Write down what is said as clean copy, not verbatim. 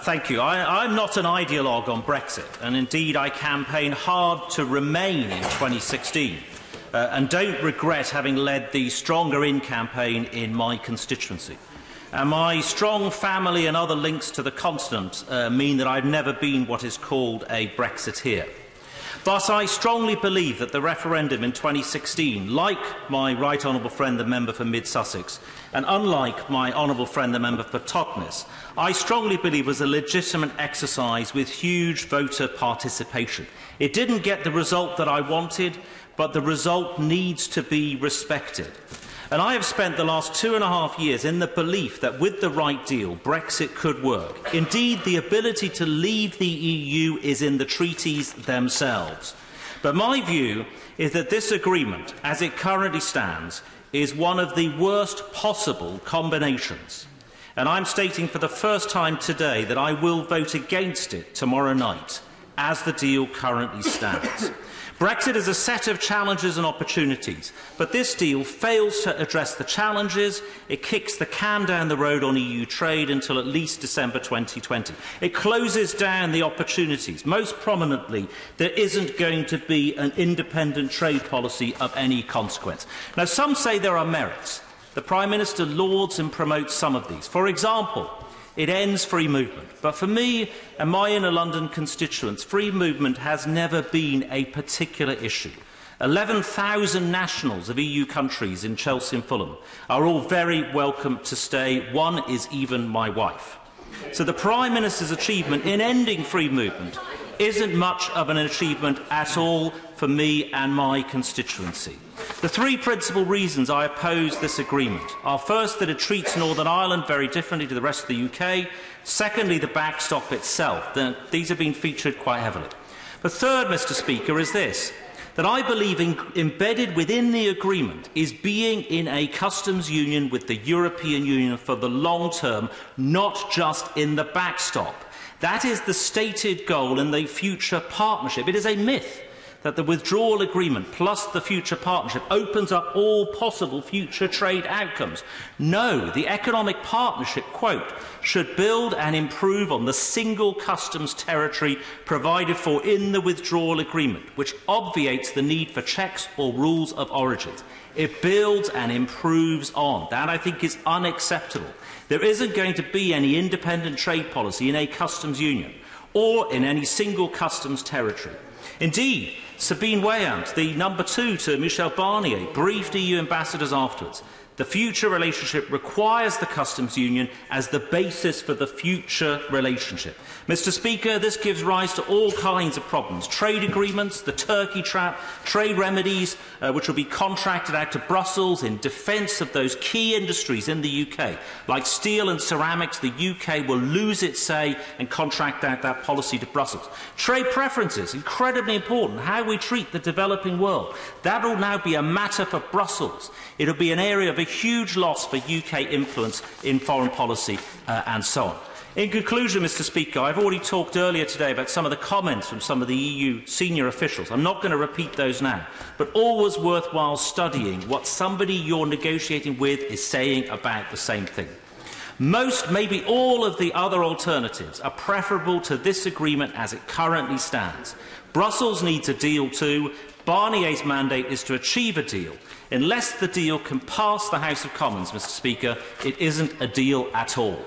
Thank you. I'm not an ideologue on Brexit, and indeed I campaigned hard to remain in 2016, and don't regret having led the Stronger In campaign in my constituency. And my strong family and other links to the continent mean that I've never been what is called a Brexiteer. But I strongly believe that the referendum in 2016, like my right honourable friend the member for Mid Sussex, and unlike my honourable friend the member for Totnes, I strongly believe was a legitimate exercise with huge voter participation. It didn't get the result that I wanted, but the result needs to be respected. And I have spent the last 2.5 years in the belief that with the right deal, Brexit could work. Indeed, the ability to leave the EU is in the treaties themselves. But my view is that this agreement, as it currently stands, is one of the worst possible combinations. And I'm stating for the first time today that I will vote against it tomorrow night, as the deal currently stands. Brexit is a set of challenges and opportunities, but this deal fails to address the challenges. It kicks the can down the road on EU trade until at least December 2020. It closes down the opportunities. Most prominently, there isn't going to be an independent trade policy of any consequence. Now, some say there are merits. The Prime Minister lauds and promotes some of these. For example, it ends free movement. But for me and my inner London constituents, free movement has never been a particular issue. 11,000 nationals of EU countries in Chelsea and Fulham are all very welcome to stay. One is even my wife. So the Prime Minister's achievement in ending free movement isn't much of an achievement at all for me and my constituency. The three principal reasons I oppose this agreement are, first, that it treats Northern Ireland very differently to the rest of the UK. Secondly, the backstop itself. These have been featured quite heavily. But third, Mr. Speaker, is this, that I believe embedded within the agreement is being in a customs union with the European Union for the long term, not just in the backstop. That is the stated goal in the future partnership. It is a myth that the withdrawal agreement plus the future partnership opens up all possible future trade outcomes. No, the economic partnership, quote, should build and improve on the single customs territory provided for in the withdrawal agreement, which obviates the need for checks or rules of origin. It builds and improves on. That, I think, is unacceptable. There isn't going to be any independent trade policy in a customs union or in any single customs territory. Indeed, Sabine Weyand, the number 2 to Michel Barnier, briefed EU ambassadors afterwards. The future relationship requires the customs union as the basis for the future relationship. Mr. Speaker, this gives rise to all kinds of problems. Trade agreements, the Turkey trap, trade remedies which will be contracted out to Brussels in defence of those key industries in the UK. Like steel and ceramics, the UK will lose its say and contract out that policy to Brussels. Trade preferences, incredibly important, how we treat the developing world. That will now be a matter for Brussels. It will be an area of a huge loss for UK influence in foreign policy and so on. In conclusion, Mr. Speaker, I've already talked earlier today about some of the comments from some of the EU senior officials. I'm not going to repeat those now, but always worthwhile studying what somebody you're negotiating with is saying about the same thing. Most, maybe all of the other alternatives are preferable to this agreement as it currently stands. Brussels needs a deal too. Barnier's mandate is to achieve a deal. Unless the deal can pass the House of Commons, Mr. Speaker, it isn't a deal at all.